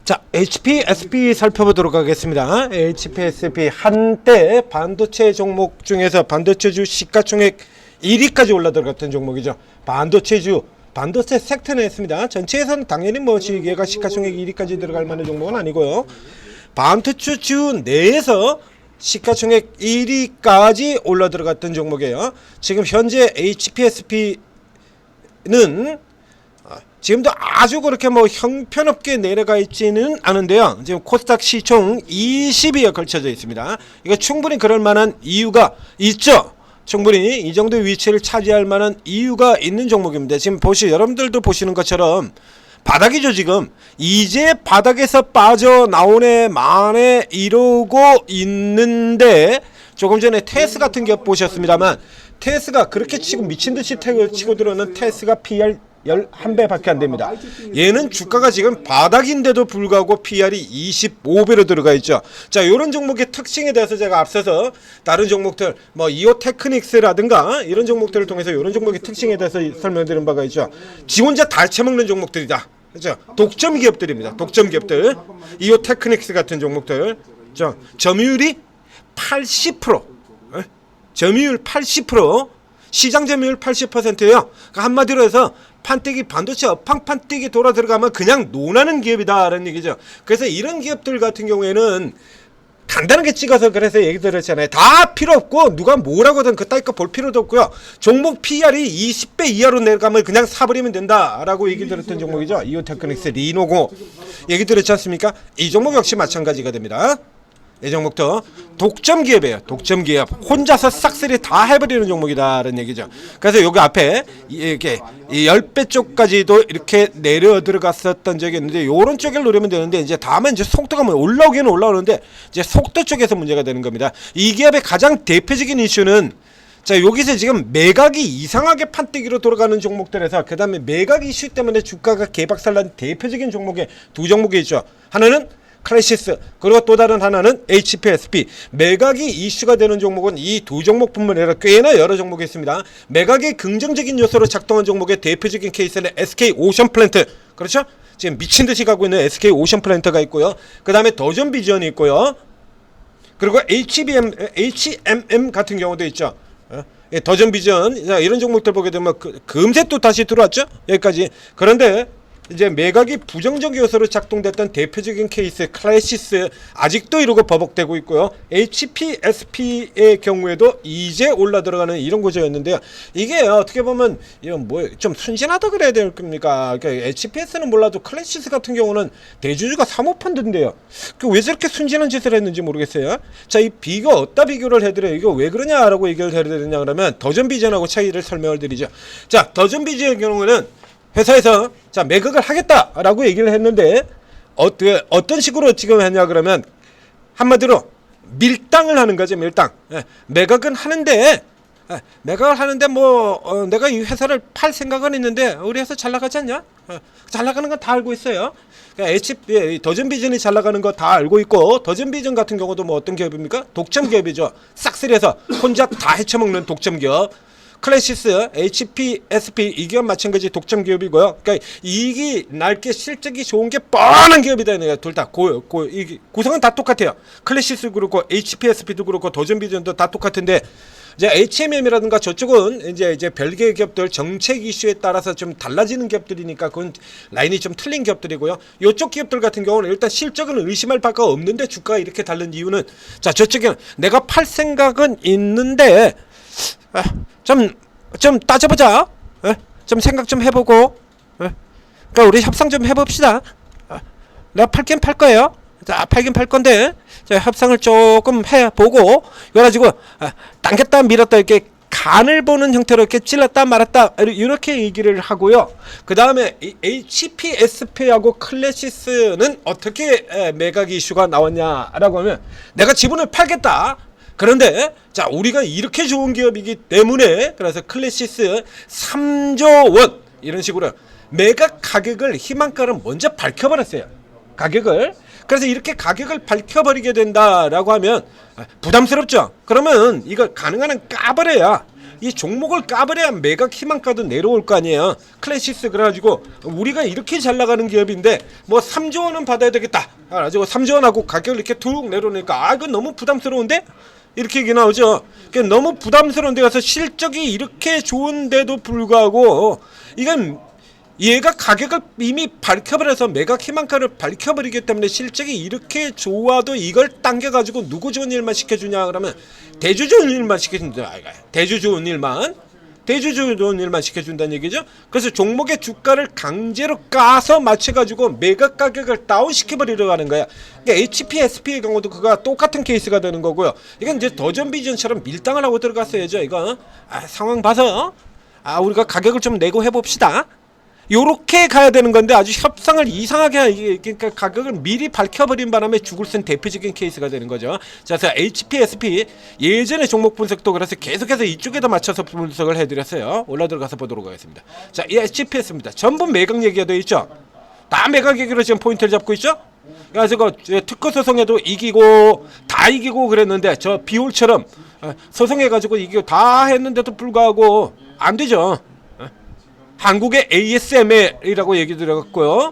자, HPSP 살펴보도록 하겠습니다. HPSP 한때 반도체 종목 중에서 반도체주 시가총액 1위까지 올라들어갔던 종목이죠. 반도체주, 반도체 섹터는 했습니다. 전체에서는 당연히 뭐 얘가 시가총액 1위까지 들어갈 만한 종목은 아니고요. 반도체주 내에서 시가총액 1위까지 올라들어갔던 종목이에요. 지금 현재 HPSP는 지금도 아주 그렇게 뭐 형편없게 내려가 있지는 않은데요. 지금 코스닥 시총 20위에 걸쳐져 있습니다. 이거 충분히 그럴 만한 이유가 있죠. 충분히 이 정도의 위치를 차지할 만한 이유가 있는 종목입니다. 지금 여러분들도 보시는 것처럼 바닥이죠. 지금 이제 바닥에서 빠져나오네 만에 이러고 있는데, 조금 전에 테스 같은 게 보셨습니다만 테스가 그렇게 치고 미친듯이 치고 들어오는 테스가 PR 11배 밖에 안 됩니다. 얘는 주가가 지금 바닥인데도 불구하고 PR이 25배로 들어가 있죠. 자, 요런 종목의 특징에 대해서 제가 앞서서 다른 종목들 뭐 이오테크닉스라든가 이런 종목들을 통해서 요런 종목의 특징에 대해서 설명드린 바가 있죠. 지 혼자 다 처먹는 종목들이다. 그렇죠? 독점 기업들입니다. 독점 기업들. 이오테크닉스 같은 종목들. 자, 점유율이 80%. 점유율 80%. 시장 점유율 80%예요. 그러니까 한마디로 해서 판때기 반도체 판때기 돌아 들어가면 그냥 논하는 기업이다라는 얘기죠. 그래서 이런 기업들 같은 경우에는 간단하게 찍어서 그래서 얘기 들었잖아요. 다 필요 없고 누가 뭐라고 하든 그따위 거 볼 필요도 없고요. 종목 PR이 20배 이하로 내려가면 그냥 사버리면 된다라고 얘기 들었던 종목이죠. 이오테크닉스, 리노고 얘기 들었지 않습니까? 이 종목 역시 마찬가지가 됩니다. 이 종목도 독점 기업이에요. 독점 기업. 혼자서 싹쓸이 다 해버리는 종목이다라는 얘기죠. 그래서 여기 앞에 이렇게 10배 쪽까지도 이렇게 내려 들어갔었던 적이 있는데, 요런 쪽을 노리면 되는데, 이제 다음에 이제 속도가 올라오기는 올라오는데 이제 속도 쪽에서 문제가 되는 겁니다. 이 기업의 가장 대표적인 이슈는, 자, 여기서 지금 매각이 이상하게 판때기로 돌아가는 종목들에서 그 다음에 매각 이슈 때문에 주가가 개박살난 대표적인 종목에 두 종목이 있죠. 하나는 클래시스, 그리고 또 다른 하나는 HPSP. 매각이 이슈가 되는 종목은 이 두 종목뿐만 아니라 꽤나 여러 종목이 있습니다. 매각의 긍정적인 요소로 작동한 종목의 대표적인 케이스는 SK 오션플랜트. 그렇죠? 지금 미친듯이 가고 있는 SK 오션플랜트가 있고요. 그 다음에 더전비전이 있고요. 그리고 HMM 같은 경우도 있죠. 더전비전, 이런 종목들 보게 되면 금세 또 다시 들어왔죠? 여기까지. 그런데 이제 매각이 부정적 요소로 작동됐던 대표적인 케이스 클래시스, 아직도 이러고 버벅대고 있고요. HPSP의 경우에도 이제 올라 들어가는 이런 구조였는데요. 이게 어떻게 보면 이런 뭐 좀 순진하다 그래야 될 겁니까? 그러니까 HPS는 몰라도 클래시스 같은 경우는 대주주가 사모펀드인데요. 왜 저렇게 순진한 짓을 했는지 모르겠어요. 자, 이 비교 어디다 비교를 해드려요? 이거 왜 그러냐라고 얘기를 해야 되느냐 그러면 더전비전하고 차이를 설명을 드리죠. 자, 더전비전의 경우는 회사에서 자, 매각을 하겠다라고 얘기를 했는데 어떤 식으로 지금 했냐 그러면 한마디로 밀당을 하는 거죠. 밀당. 매각은 하는데 뭐 내가 이 회사를 팔 생각은 있는데 우리 회사 잘 나가지 않냐? 잘 나가는 건 다 알고 있어요. 그러니까 더전비전이 잘 나가는 거 다 알고 있고, 더전비전 같은 경우도 뭐 어떤 기업입니까? 독점 기업이죠. 싹쓸이해서 혼자 다 헤쳐먹는 독점 기업. 클래시스, HPSP 이 기업 마찬가지 독점 기업이고요. 그러니까 이익이 날게 실적이 좋은 게 뻔한 기업이다. 둘 다 구성은 다 똑같아요. 클래시스도 그렇고 HPSP도 그렇고 더전비전도 다 똑같은데, 이제 HMM이라든가 저쪽은 이제 별개 기업들 정책 이슈에 따라서 좀 달라지는 기업들이니까 그건 라인이 좀 틀린 기업들이고요. 이쪽 기업들 같은 경우는 일단 실적은 의심할 바가 없는데 주가가 이렇게 다른 이유는, 자, 저쪽에는 내가 팔 생각은 있는데 좀 따져보자. 좀 생각 좀 해보고. 그러니까 우리 협상 좀 해봅시다. 내가 팔긴 팔 거예요. 자, 팔긴 팔 건데, 자, 협상을 조금 해보고, 그래가지고 당겼다 밀었다 이렇게 간을 보는 형태로 이렇게 찔렀다 말았다 이렇게 얘기를 하고요. 그 다음에 HPSP하고 클래시스는 어떻게 매각 이슈가 나왔냐라고 하면, 내가 지분을 팔겠다. 그런데 자, 우리가 이렇게 좋은 기업이기 때문에, 그래서 클래시스 3조 원 이런 식으로 매각 가격을 희망가를 먼저 밝혀버렸어요. 가격을. 그래서 이렇게 가격을 밝혀버리게 된다라고 하면 부담스럽죠. 그러면 이거 가능한 한 까버려야 이 종목을 까버려야 매각 희망가도 내려올 거 아니에요. 클래시스 그래가지고 우리가 이렇게 잘 나가는 기업인데 뭐 3조 원은 받아야 되겠다. 가지고 3조 원하고 가격을 이렇게 툭 내려놓으니까 아 이건 너무 부담스러운데? 이렇게 얘기 나오죠. 그러니까 너무 부담스러운 데 가서 실적이 이렇게 좋은데도 불구하고 이건 얘가 가격을 이미 밝혀버려서 매각 희망가를 밝혀버리기 때문에 실적이 이렇게 좋아도 이걸 당겨가지고 누구 좋은 일만 시켜주냐 그러면 대주 좋은 일만 시켜준다. 대주 좋은 일만 시켜준다는 얘기죠. 그래서 종목의 주가를 강제로 까서 맞춰가지고 매각 가격을 다운시켜버리려고 하는 거야. 그러니까 HPSP의 경우도 그가 똑같은 케이스가 되는 거고요. 이건 이제 더전비전처럼 밀당을 하고 들어갔어야죠. 이거 상황 봐서 우리가 가격을 좀 내고 해봅시다. 요렇게 가야 되는 건데 아주 협상을 이상하게 그러니까 가격을 미리 밝혀버린 바람에 죽을 쓴 대표적인 케이스가 되는 거죠. 자, 그래서 HPSP 예전에 종목 분석도 그래서 계속해서 이쪽에다 맞춰서 분석을 해드렸어요. 올라 들어가서 보도록 하겠습니다. 자, 이 HPS입니다. 전부 매각 얘기가 되어 있죠. 다 매각 얘기로 지금 포인트를 잡고 있죠. 그래서 특허 소송에도 이기고 다 이기고 그랬는데 저 비올처럼 소송해가지고 이기고 다 했는데도 불구하고 안 되죠. 한국의 ASML이라고 얘기 드렸고요.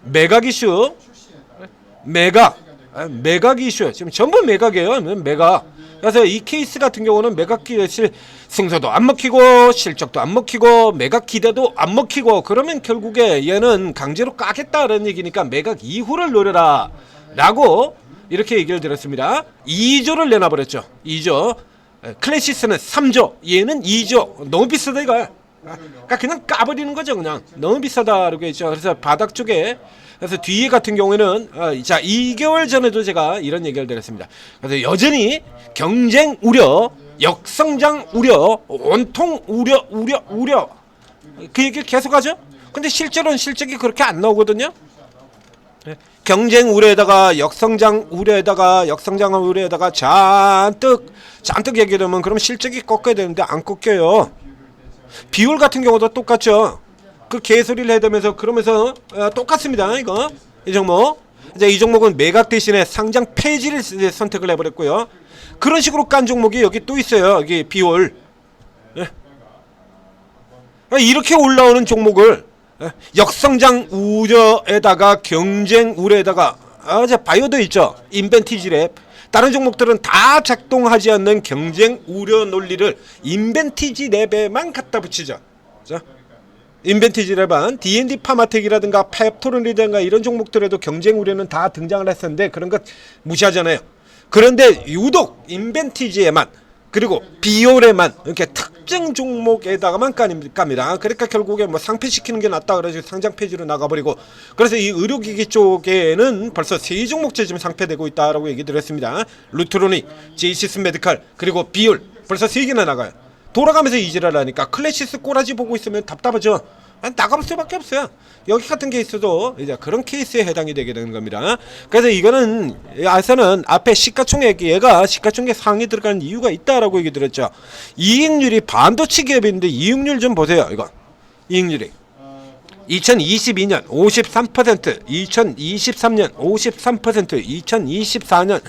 매각 이슈, 매각 이슈 지금 전부 매각이에요. 매각. 그래서 이 케이스 같은 경우는 매각 승소도 안 먹히고 실적도 안 먹히고 매각 기대도 안 먹히고 그러면 결국에 얘는 강제로 까겠다라는 얘기니까 매각 이후를 노려라 라고 이렇게 얘기를 드렸습니다. 2조를 내놔버렸죠. 2조. 클래시스는 3조, 얘는 2조. 너무 비싸다 이거야. 그러니까 그냥 까버리는 거죠. 그냥 너무 비싸다라고 했죠. 그래서 바닥 쪽에 그래서 뒤에 같은 경우에는 자 2개월 전에도 제가 이런 얘기를 드렸습니다. 그래서 여전히 경쟁 우려, 역성장 우려, 온통 우려 그 얘기를 계속하죠. 근데 실제로는 실적이 그렇게 안 나오거든요. 경쟁 우려에다가 역성장 우려에다가 잔뜩 얘기하면 그러면 실적이 꺾여야 되는데 안 꺾여요. 비율 같은 경우도 똑같죠. 그 개소리를 해대면서 그러면서 똑같습니다. 이거 이 종목 이제 이 종목은 매각 대신에 상장 폐지를 선택을 해버렸고요. 그런 식으로 깐 종목이 여기 또 있어요. 여기 비율 이렇게 올라오는 종목을 역성장 우려에다가 경쟁 우려에다가 이제 바이오도 있죠. 인벤티지랩 다른 종목들은 다 작동하지 않는 경쟁 우려 논리를 인벤티지랩에만 갖다 붙이죠. 자, 인벤티지랩은 D&D 파마텍이라든가 펩토론이라든가 이런 종목들에도 경쟁 우려는 다 등장을 했었는데 그런 것 무시하잖아요. 그런데 유독 인벤티지에만 그리고 비올에만 이렇게 특정 종목에다가만 깝니다. 그러니까 결국에 뭐 상폐시키는 게 낫다 그래서 상장 폐지로 나가버리고 그래서 이 의료기기 쪽에는 벌써 3종목째 지금 상폐되고 있다라고 얘기 드렸습니다. 루트로닉, 제이시스 메디칼 그리고 비올 벌써 3개나 나가요. 돌아가면서 이지랄 하니까 클래시스 꼬라지 보고 있으면 답답하죠. 나가볼 수밖에 없어요. 여기 같은 케이스도 이제 그런 케이스에 해당이 되게 되는 겁니다. 그래서 이거는 아서는 앞에 시가총액 얘가 시가총액 상위 들어가는 이유가 있다라고 얘기 드렸죠. 이익률이 반도체 기업인데 이익률 좀 보세요. 이거 이익률이 2022년 53%, 2023년 53%, 2024년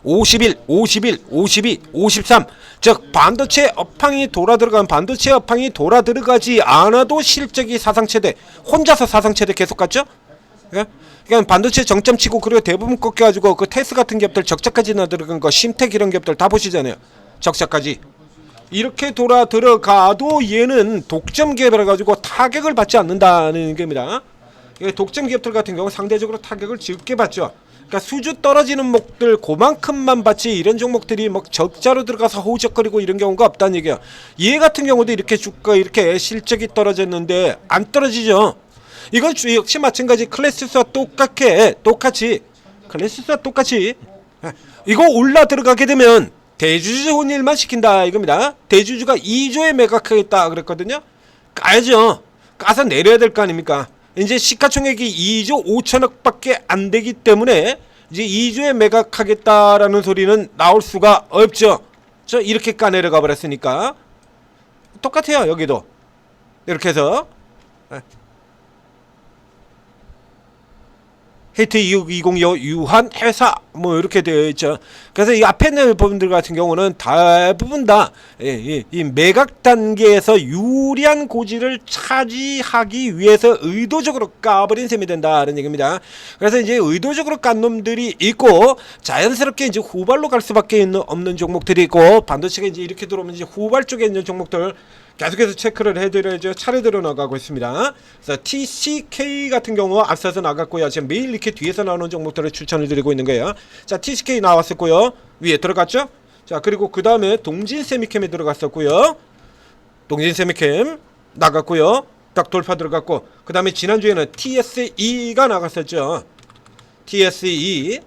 51, 51, 52, 53. 즉 반도체 업황이 돌아들어간 반도체 업황이 돌아들어가지 않아도 실적이 사상 최대. 혼자서 사상 최대 계속 갔죠? 예? 그러니까 반도체 정점 치고 그리고 대부분 꺾여가지고 그 테스 같은 기업들 적자까지 나 들어간 거 심텍 이런 기업들 다 보시잖아요. 적자까지. 이렇게 돌아 들어가도 얘는 독점 기업이라 가지고 타격을 받지 않는다는 겁니다. 독점 기업들 같은 경우 상대적으로 타격을 적게 받죠. 그러니까 수주 떨어지는 목들 그만큼만 받지 이런 종목들이 막 적자로 들어가서 허우적거리고 이런 경우가 없다는 얘기야. 얘 같은 경우도 이렇게 주가 이렇게 실적이 떨어졌는데 안 떨어지죠. 이건 역시 마찬가지 클래시스와 똑같이 클래시스와 똑같이 이거 올라 들어가게 되면 대주주 좋은 일만 시킨다 이겁니다. 대주주가 2조에 매각하겠다 그랬거든요. 까야죠. 까서 내려야 될 거 아닙니까? 이제 시가총액이 2조 5천억 밖에 안 되기 때문에 이제 2조에 매각하겠다라는 소리는 나올 수가 없죠. 저 이렇게 까내려가 버렸으니까 똑같아요. 여기도 이렇게 해서 헤이트 2025 유한 회사 뭐 이렇게 되어 있죠. 그래서 이 앞에 있는 부분들 같은 경우는 대부분 다 이 매각 단계에서 유리한 고지를 차지하기 위해서 의도적으로 까버린 셈이 된다는 얘기입니다. 그래서 이제 의도적으로 깐 놈들이 있고 자연스럽게 이제 후발로 갈 수밖에 없는 종목들이 있고, 반도체가 이제 이렇게 들어오면 이제 후발 쪽에 있는 종목들 계속해서 체크를 해드려야죠. 차례대로 나가고 있습니다. 그래서 TCK 같은 경우 앞서서 나갔고요. 지금 매일 이렇게 뒤에서 나오는 종목들을 추천을 드리고 있는 거예요. 자, TCK 나왔었고요. 위에 들어갔죠. 자, 그리고 그 다음에 동진세미캠에 들어갔었고요. 동진세미캠 나갔고요. 딱 돌파 들어갔고, 그 다음에 지난주에는 TSE가 나갔었죠. TSE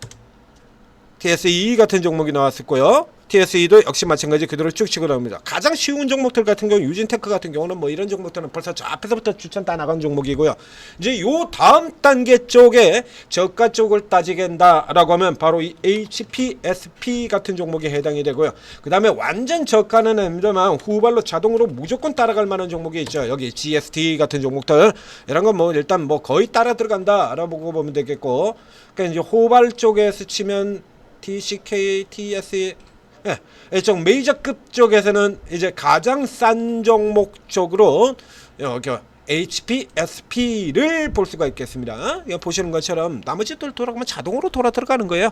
같은 종목이 나왔었고요. TSE도 역시 마찬가지 그대로 쭉 치고 나옵니다. 가장 쉬운 종목들 같은 경우 유진테크 같은 경우는 뭐 이런 종목들은 벌써 저 앞에서부터 추천 다 나간 종목이고요. 이제 요 다음 단계 쪽에 저가 쪽을 따지겠다라고 하면 바로 이 HPSP 같은 종목에 해당이 되고요. 그 다음에 완전 저가는 아니지만 후발로 자동으로 무조건 따라갈 만한 종목이 있죠. 여기 GST 같은 종목들 이런 건 뭐 일단 뭐 거의 따라 들어간다라고 보면 되겠고, 그러니까 이제 호발 쪽에서 치면 TCK, TSE 이쪽 메이저급 쪽에서는 이제 가장 싼 종목 쪽으로 여기 HPSP를 볼 수가 있겠습니다. 이거 보시는 것처럼 나머지들 돌아가면 자동으로 돌아 들어가는 거예요.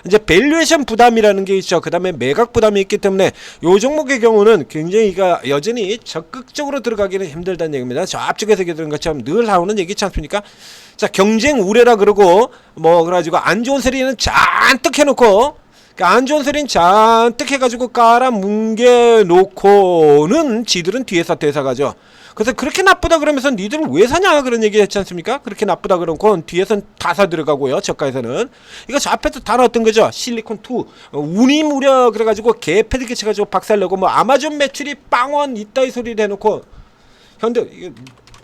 이제 밸류에이션 부담이라는 게 있죠. 그 다음에 매각 부담이 있기 때문에 요 종목의 경우는 굉장히 여전히 적극적으로 들어가기는 힘들다는 얘기입니다. 저 앞쪽에서 얘기하는 것처럼 늘 나오는 얘기지 않습니까? 자, 경쟁 우려라 그러고 뭐 그래가지고 안 좋은 소리는 잔뜩 해놓고, 안 좋은 소리는 잔뜩 해가지고 깔아 뭉개놓고는 지들은 뒤에서 대사가죠. 그래서 그렇게 나쁘다 그러면서 니들은 왜 사냐 그런 얘기 했지 않습니까? 그렇게 나쁘다 그러고 뒤에선 다 사 들어가고요. 저가에서는 이거 저 앞에서 다 나왔던 거죠. 실리콘2 운이 무려 그래가지고 개패드게 쳐가지고 박살내고 뭐 아마존 매출이 빵원 이따위 소리를 해놓고 현대 이게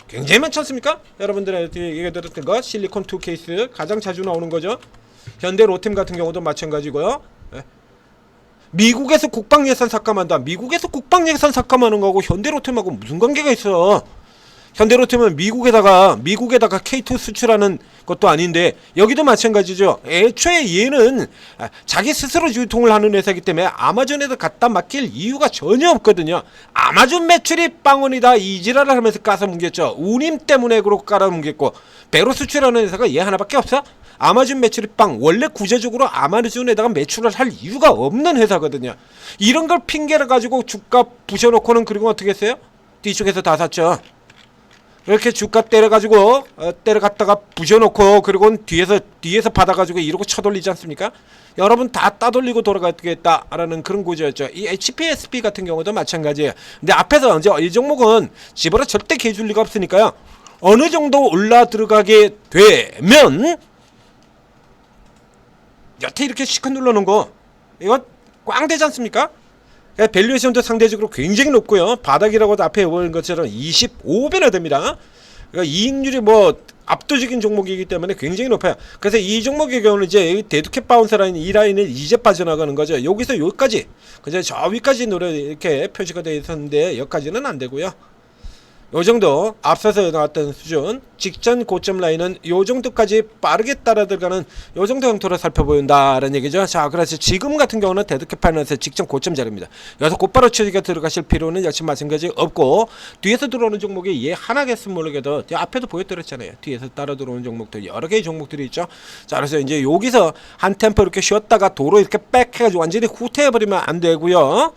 굉장히 많지 않습니까? 여러분들한테 얘기 들었던 거 실리콘2 케이스 가장 자주 나오는 거죠. 현대 로템 같은 경우도 마찬가지고요. 미국에서 국방 예산 삭감한다. 미국에서 국방 예산 삭감하는 거하고 현대로템하고 무슨 관계가 있어? 현대로템은 미국에다가 K2 수출하는 것도 아닌데 여기도 마찬가지죠. 애초에 얘는 자기 스스로 유통을 하는 회사이기 때문에 아마존에다 갖다 맡길 이유가 전혀 없거든요. 아마존 매출이 빵원이다 이지랄을 하면서 까서 뭉겼죠. 운임 때문에 그렇게 깔아 뭉겼고, 배로 수출하는 회사가 얘 하나밖에 없어? 아마존 매출이 빵. 원래 구조적으로 아마존에다가 매출을 할 이유가 없는 회사거든요. 이런 걸 핑계를 가지고 주가 부셔놓고는 그리고 어떻게 했어요? 뒤쪽에서 다 샀죠. 이렇게 주가 때려가지고 때려갔다가 부셔놓고 그리고 뒤에서 받아가지고 이러고 쳐돌리지 않습니까? 여러분 다 따돌리고 돌아가겠다라는 그런 구조였죠. 이 HPSP 같은 경우도 마찬가지예요. 근데 앞에서 이제 이 종목은 집어라 절대 개줄 리가 없으니까요. 어느 정도 올라 들어가게 되면 여태 이렇게 시컷 눌러놓은 거 이거 꽝 되지 않습니까? 밸류에이션도 상대적으로 굉장히 높고요. 바닥이라고도 앞에 보는 것처럼 25배나 됩니다. 그러니까 이익률이 뭐 압도적인 종목이기 때문에 굉장히 높아요. 그래서 이 종목의 경우는 이제 데드캣 바운스 라인 이 라인을 이제 빠져나가는 거죠. 여기서 여기까지 그저 저 위까지 노래 이렇게 표시가 되어 있었는데 여기까지는 안 되고요. 요 정도 앞서서 나왔던 수준 직전 고점 라인은 요 정도까지 빠르게 따라 들어가는 요 정도 형태로 살펴보인다라는 얘기죠. 자, 그래서 지금 같은 경우는 데드캣 파이낸스 직전 고점 자리입니다. 여기서 곧바로 치기가 들어가실 필요는 역시 마찬가지 없고, 뒤에서 들어오는 종목이 얘 하나겠으면 모르겠도 앞에도 보여드렸잖아요. 뒤에서 따라 들어오는 종목들 여러 개의 종목들이 있죠. 자, 그래서 이제 여기서 한 템포 이렇게 쉬었다가 도로 이렇게 빽 해가지고 완전히 후퇴해버리면 안 되고요.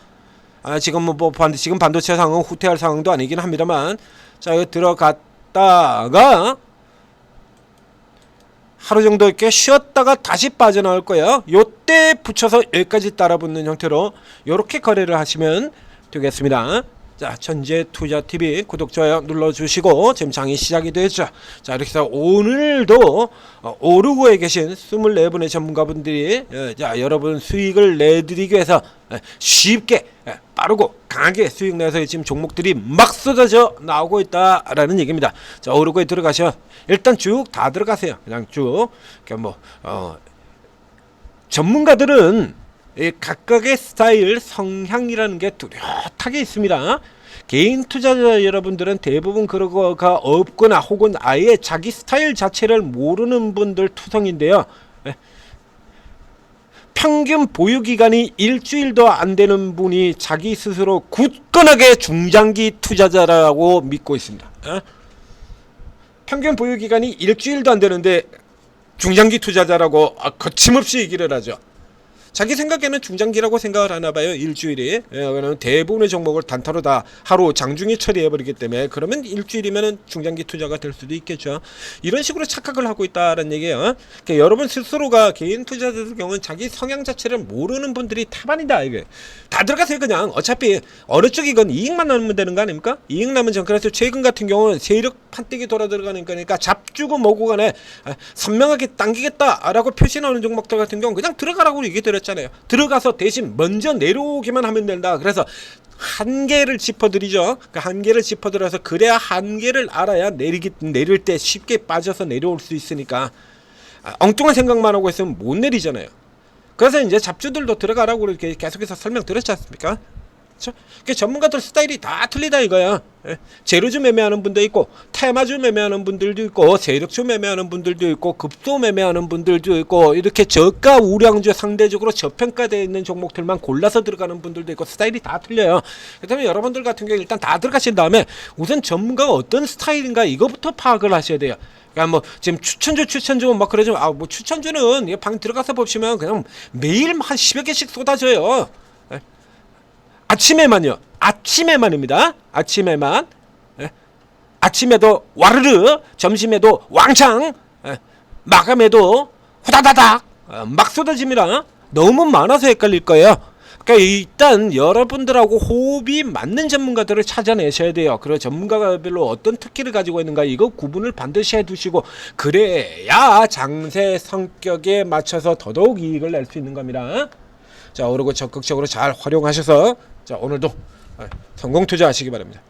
지금 지금 반도체 상황은 후퇴할 상황도 아니긴 합니다만, 자, 여기 들어갔다가 하루 정도 이렇게 쉬었다가 다시 빠져나올 거예요. 요때 붙여서 여기까지 따라붙는 형태로 요렇게 거래를 하시면 되겠습니다. 자, 천재투자TV 구독, 좋아요 눌러주시고 지금 장이 시작이 됐죠. 자, 이렇게 해서 오늘도 오르고에 계신 24분의 전문가분들이 자, 여러분 수익을 내드리기 위해서 쉽게 빠르고 강하게 수익 내서 지금 종목들이 막 쏟아져 나오고 있다라는 얘기입니다. 자, 오르고에 들어가셔. 일단 쭉 다 들어가세요. 그냥 쭉. 그러니까 전문가들은 이 각각의 스타일 성향이라는 게 뚜렷하게 있습니다. 개인 투자자 여러분들은 대부분 그런 거가 없거나 혹은 아예 자기 스타일 자체를 모르는 분들 투성인데요. 평균 보유기간이 일주일도 안 되는 분이 자기 스스로 굳건하게 중장기 투자자라고 믿고 있습니다. 평균 보유기간이 일주일도 안 되는데 중장기 투자자라고 거침없이 얘기를 하죠. 자기 생각에는 중장기라고 생각을 하나 봐요. 일주일이. 그러면 대부분의 종목을 단타로 다 하루 장중에 처리해버리기 때문에 그러면 일주일이면 중장기 투자가 될 수도 있겠죠. 이런 식으로 착각을 하고 있다는 얘기예요. 그러니까 여러분 스스로가 개인 투자자의 경우는 자기 성향 자체를 모르는 분들이 타반이다. 이게 다 들어가세요. 그냥 어차피 어느 쪽이건 이익만 나면 되는 거 아닙니까? 이익 나면 전 그래서 최근 같은 경우는 세력 판때기 돌아 들어가는 거니까 잡주고 뭐고 간에 선명하게 당기겠다라고 표시 나오는 종목들 같은 경우 그냥 들어가라고 얘기 드렸잖아요. 들어가서 대신 먼저 내려오기만 하면 된다. 그래서 한계를 짚어드리죠. 그 한계를 짚어드려서 그래야 한계를 알아야 내릴 때 쉽게 빠져서 내려올 수 있으니까 엉뚱한 생각만 하고 있으면 못 내리잖아요. 그래서 이제 잡주들도 들어가라고 이렇게 계속해서 설명드렸지 않습니까? 그렇죠? 전문가들 스타일이 다 틀리다 이거야. 재료주 매매하는 분도 있고 테마주 매매하는 분들도 있고 세력주 매매하는 분들도 있고 급소 매매하는 분들도 있고 이렇게 저가 우량주 상대적으로 저평가되어 있는 종목들만 골라서 들어가는 분들도 있고 스타일이 다 틀려요. 그렇다면 여러분들 같은 경우 일단 다 들어가신 다음에 우선 전문가가 어떤 스타일인가 이거부터 파악을 하셔야 돼요. 그러니까 뭐 지금 추천주 막 그러지만 뭐 추천주는 방 들어가서 보시면 그냥 매일 한 10여 개씩 쏟아져요. 아침에만요. 아침에만입니다. 아침에만. 아침에도 와르르, 점심에도 왕창, 마감에도 후다다닥 막 쏟아집니다. 너무 많아서 헷갈릴 거예요. 그러니까 일단 여러분들하고 호흡이 맞는 전문가들을 찾아내셔야 돼요. 그리고 전문가별로 어떤 특기를 가지고 있는가 이거 구분을 반드시 해두시고 그래야 장세 성격에 맞춰서 더더욱 이익을 낼 수 있는 겁니다. 자, 그리고 적극적으로 잘 활용하셔서 자 오늘도 성공 투자하시기 바랍니다.